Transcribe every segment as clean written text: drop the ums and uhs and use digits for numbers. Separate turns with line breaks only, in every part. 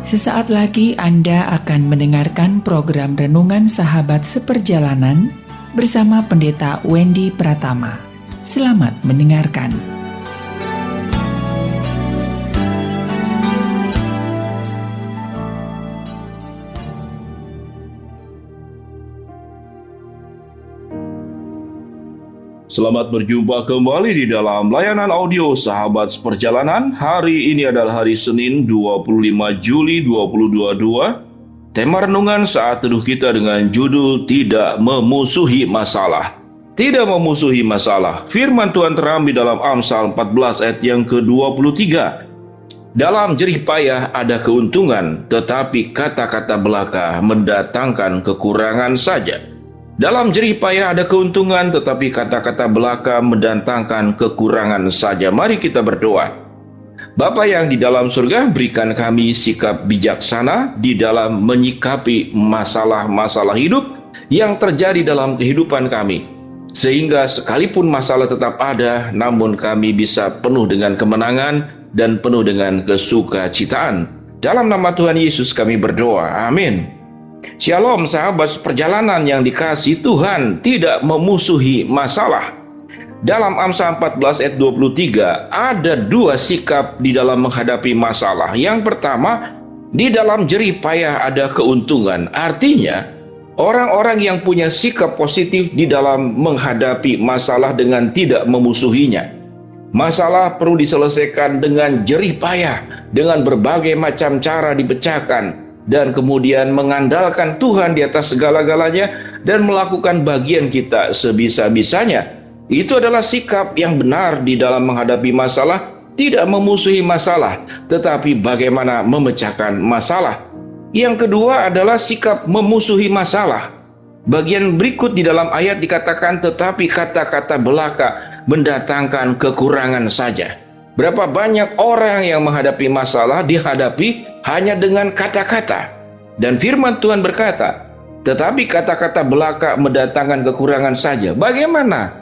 Sesaat lagi Anda akan mendengarkan program Renungan Sahabat Seperjalanan bersama Pendeta Wendy Pratama. Selamat mendengarkan.
Selamat berjumpa kembali di dalam layanan audio Sahabat Seperjalanan. Hari ini adalah hari Senin 25 Juli 2022. Tema renungan saat teduh kita dengan judul Tidak Memusuhi Masalah. Tidak memusuhi masalah. Firman Tuhan terambil dalam Amsal 14 ayat yang ke-23. Dalam jerih payah ada keuntungan, tetapi kata-kata belaka mendatangkan kekurangan saja. Dalam jerih payah ada keuntungan, tetapi kata-kata belaka mendatangkan kekurangan saja. Mari kita berdoa. Bapa yang di dalam surga, berikan kami sikap bijaksana di dalam menyikapi masalah-masalah hidup yang terjadi dalam kehidupan kami. Sehingga sekalipun masalah tetap ada, namun kami bisa penuh dengan kemenangan dan penuh dengan kesukacitaan. Dalam nama Tuhan Yesus kami berdoa. Amin. Shalom sahabat seperjalanan yang dikasihi Tuhan, tidak memusuhi masalah. Dalam Amsal 14 ayat 23 ada dua sikap di dalam menghadapi masalah. Yang pertama, di dalam jerih payah ada keuntungan. Artinya, orang-orang yang punya sikap positif di dalam menghadapi masalah dengan tidak memusuhinya. Masalah perlu diselesaikan dengan jerih payah, dengan berbagai macam cara dipecahkan, dan kemudian mengandalkan Tuhan di atas segala-galanya dan melakukan bagian kita sebisa-bisanya. Itu adalah sikap yang benar di dalam menghadapi masalah, tidak memusuhi masalah, tetapi bagaimana memecahkan masalah. Yang kedua adalah sikap memusuhi masalah. Bagian berikut di dalam ayat dikatakan, tetapi kata-kata belaka mendatangkan kekurangan saja. Berapa banyak orang yang menghadapi masalah dihadapi hanya dengan kata-kata. Dan firman Tuhan berkata, tetapi kata-kata belaka mendatangkan kekurangan saja. Bagaimana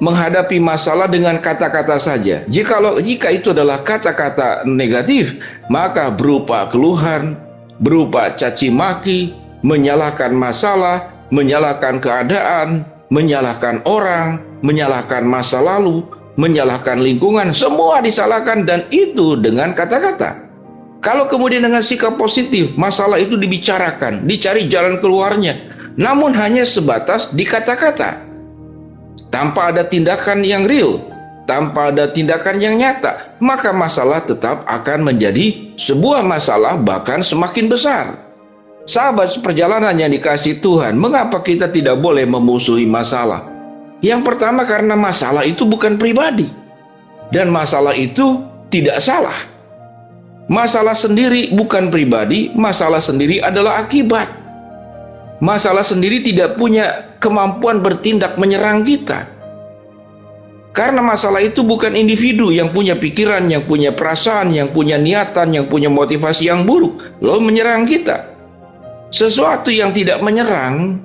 menghadapi masalah dengan kata-kata saja? Jika itu adalah kata-kata negatif, maka berupa keluhan, berupa caci maki, menyalahkan masalah, menyalahkan keadaan, menyalahkan orang, menyalahkan masa lalu, menyalahkan lingkungan, semua disalahkan, dan itu dengan kata-kata. Kalau kemudian dengan sikap positif, masalah itu dibicarakan, dicari jalan keluarnya, namun hanya sebatas di kata-kata, tanpa ada tindakan yang real, tanpa ada tindakan yang nyata, maka masalah tetap akan menjadi sebuah masalah, bahkan semakin besar. Sahabat seperjalanan yang dikasihi Tuhan, mengapa kita tidak boleh memusuhi masalah? Yang pertama, karena masalah itu bukan pribadi, dan masalah itu tidak salah. Masalah sendiri bukan pribadi, masalah sendiri adalah akibat. Masalah sendiri tidak punya kemampuan bertindak menyerang kita. Karena masalah itu bukan individu yang punya pikiran, yang punya perasaan, yang punya niatan, yang punya motivasi yang buruk, lalu menyerang kita. Sesuatu yang tidak menyerang,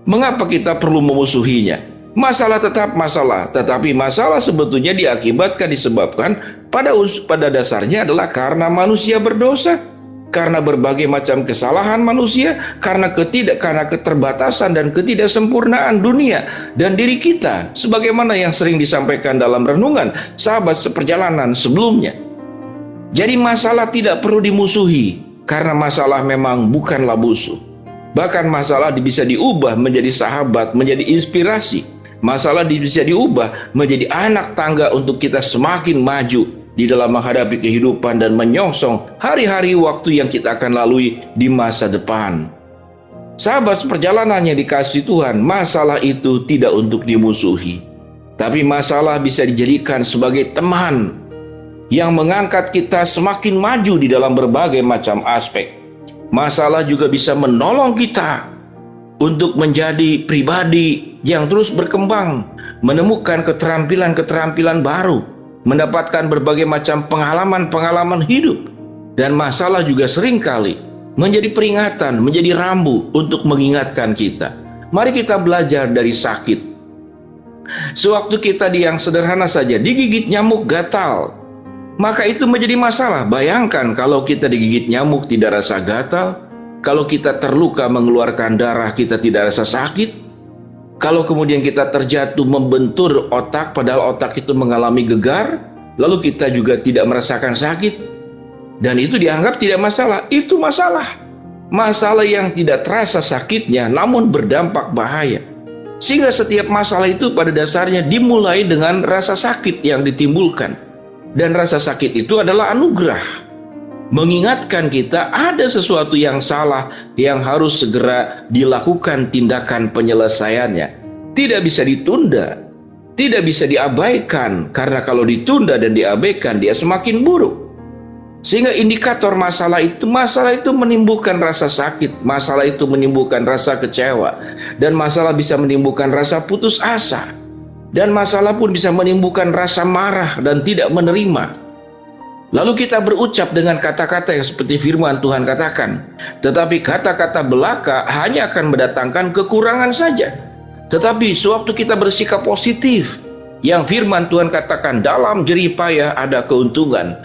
mengapa kita perlu memusuhinya? Masalah tetap masalah, tetapi masalah sebetulnya disebabkan pada dasarnya adalah karena manusia berdosa, karena berbagai macam kesalahan manusia, karena keterbatasan dan ketidaksempurnaan dunia dan diri kita, sebagaimana yang sering disampaikan dalam renungan sahabat seperjalanan sebelumnya. Jadi masalah tidak perlu dimusuhi, karena masalah memang bukanlah musuh. Bahkan masalah bisa diubah menjadi sahabat, menjadi inspirasi. Masalah bisa diubah menjadi anak tangga untuk kita semakin maju di dalam menghadapi kehidupan dan menyongsong hari-hari waktu yang kita akan lalui di masa depan. Sahabat seperjalanan yang dikasihi Tuhan, masalah itu tidak untuk dimusuhi, tapi masalah bisa dijadikan sebagai teman yang mengangkat kita semakin maju di dalam berbagai macam aspek. Masalah juga bisa menolong kita untuk menjadi pribadi yang terus berkembang, menemukan keterampilan-keterampilan baru, mendapatkan berbagai macam pengalaman-pengalaman hidup. Dan masalah juga seringkali menjadi peringatan, menjadi rambu untuk mengingatkan kita. Mari kita belajar dari sakit. Sewaktu kita yang sederhana saja digigit nyamuk gatal, maka itu menjadi masalah. Bayangkan kalau kita digigit nyamuk tidak rasa gatal, kalau kita terluka mengeluarkan darah kita tidak rasa sakit, kalau kemudian kita terjatuh membentur otak padahal otak itu mengalami gegar, lalu kita juga tidak merasakan sakit, dan itu dianggap tidak masalah. Itu masalah. Masalah yang tidak terasa sakitnya namun berdampak bahaya. Sehingga setiap masalah itu pada dasarnya dimulai dengan rasa sakit yang ditimbulkan. Dan rasa sakit itu adalah anugerah, mengingatkan kita ada sesuatu yang salah yang harus segera dilakukan tindakan penyelesaiannya. Tidak bisa ditunda, tidak bisa diabaikan, karena kalau ditunda dan diabaikan dia semakin buruk. Sehingga indikator masalah itu menimbulkan rasa sakit, masalah itu menimbulkan rasa kecewa, dan masalah bisa menimbulkan rasa putus asa, dan masalah pun bisa menimbulkan rasa marah dan tidak menerima. Lalu kita berucap dengan kata-kata yang seperti firman Tuhan katakan, tetapi kata-kata belaka hanya akan mendatangkan kekurangan saja. Tetapi sewaktu kita bersikap positif, yang firman Tuhan katakan dalam jerih payah ada keuntungan,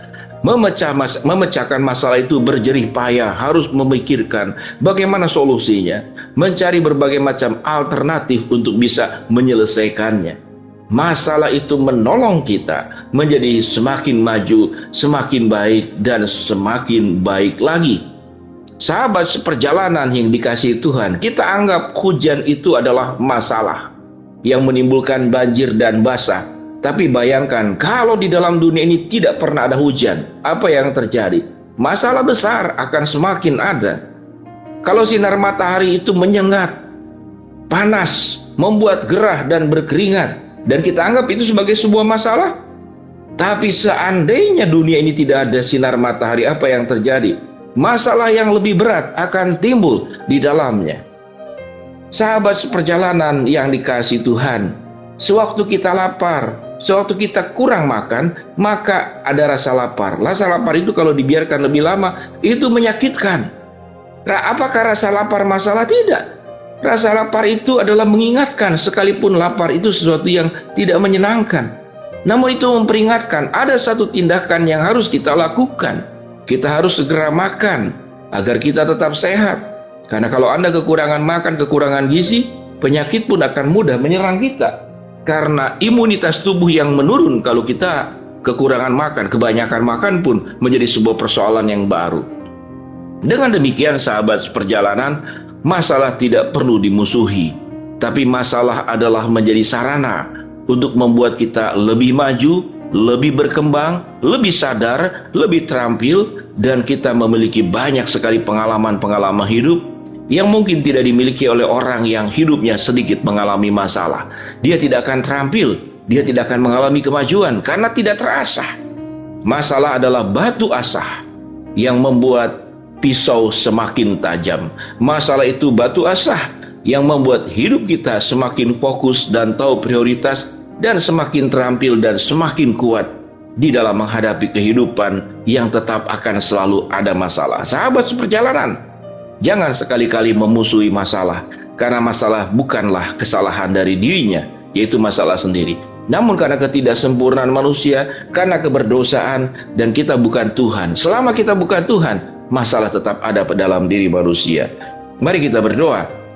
memecahkan masalah itu berjerih payah, harus memikirkan bagaimana solusinya, mencari berbagai macam alternatif untuk bisa menyelesaikannya. Masalah itu menolong kita menjadi semakin maju, semakin baik, dan semakin baik lagi. Sahabat seperjalanan yang dikasihi Tuhan, kita anggap hujan itu adalah masalah yang menimbulkan banjir dan basah. Tapi bayangkan kalau di dalam dunia ini tidak pernah ada hujan, apa yang terjadi? Masalah besar akan semakin ada. Kalau sinar matahari itu menyengat, panas, membuat gerah dan berkeringat, dan kita anggap itu sebagai sebuah masalah. Tapi seandainya dunia ini tidak ada sinar matahari, apa yang terjadi? Masalah yang lebih berat akan timbul di dalamnya. Sahabat seperjalanan yang dikasihi Tuhan, sewaktu kita lapar, sewaktu kita kurang makan, maka ada rasa lapar. Rasa lapar itu kalau dibiarkan lebih lama, itu menyakitkan. Apakah rasa lapar masalah? Tidak. Rasa lapar itu adalah mengingatkan, sekalipun lapar itu sesuatu yang tidak menyenangkan. Namun itu memperingatkan, ada satu tindakan yang harus kita lakukan. Kita harus segera makan, agar kita tetap sehat. Karena kalau Anda kekurangan makan, kekurangan gizi, penyakit pun akan mudah menyerang kita. Karena imunitas tubuh yang menurun kalau kita kekurangan makan, kebanyakan makan pun menjadi sebuah persoalan yang baru. Dengan demikian sahabat seperjalanan, masalah tidak perlu dimusuhi, tapi masalah adalah menjadi sarana untuk membuat kita lebih maju, lebih berkembang, lebih sadar, lebih terampil, dan kita memiliki banyak sekali pengalaman-pengalaman hidup yang mungkin tidak dimiliki oleh orang yang hidupnya sedikit mengalami masalah. Dia tidak akan terampil, dia tidak akan mengalami kemajuan karena tidak terasa. Masalah adalah batu asah yang membuat pisau semakin tajam. Masalah itu batu asah yang membuat hidup kita semakin fokus dan tahu prioritas, dan semakin terampil dan semakin kuat di dalam menghadapi kehidupan yang tetap akan selalu ada masalah. Sahabat seperjalanan, jangan sekali-kali memusuhi masalah, karena masalah bukanlah kesalahan dari dirinya, yaitu masalah sendiri. Namun karena ketidaksempurnaan manusia, karena keberdosaan, dan kita bukan Tuhan. Selama kita bukan Tuhan, masalah tetap ada dalam diri manusia. Mari kita berdoa.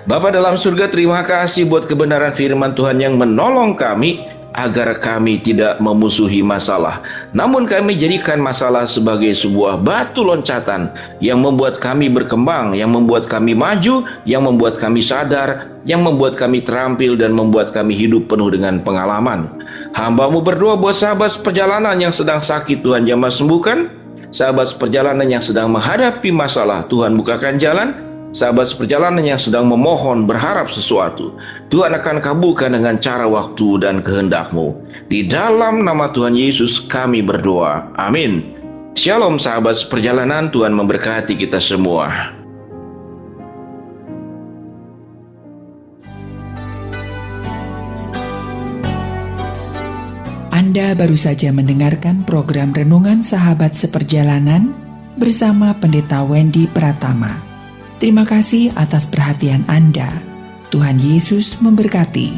Bapa dalam surga, terima kasih buat kebenaran firman Tuhan yang menolong kami agar kami tidak memusuhi masalah, namun kami jadikan masalah sebagai sebuah batu loncatan yang membuat kami berkembang, yang membuat kami maju, yang membuat kami sadar, yang membuat kami terampil, dan membuat kami hidup penuh dengan pengalaman. Hamba-Mu berdoa buat sahabat perjalanan yang sedang sakit, Tuhan jamah sembuhkan. Sahabat perjalanan yang sedang menghadapi masalah, Tuhan bukakan jalan. Sahabat seperjalanan yang sedang memohon berharap sesuatu, Tuhan akan kabulkan dengan cara, waktu, dan kehendak-Mu. Di dalam nama Tuhan Yesus kami berdoa. Amin. Shalom sahabat seperjalanan, Tuhan memberkati kita semua.
Anda baru saja mendengarkan program Renungan Sahabat Seperjalanan bersama Pendeta Wendy Pratama. Terima kasih atas perhatian Anda. Tuhan Yesus memberkati.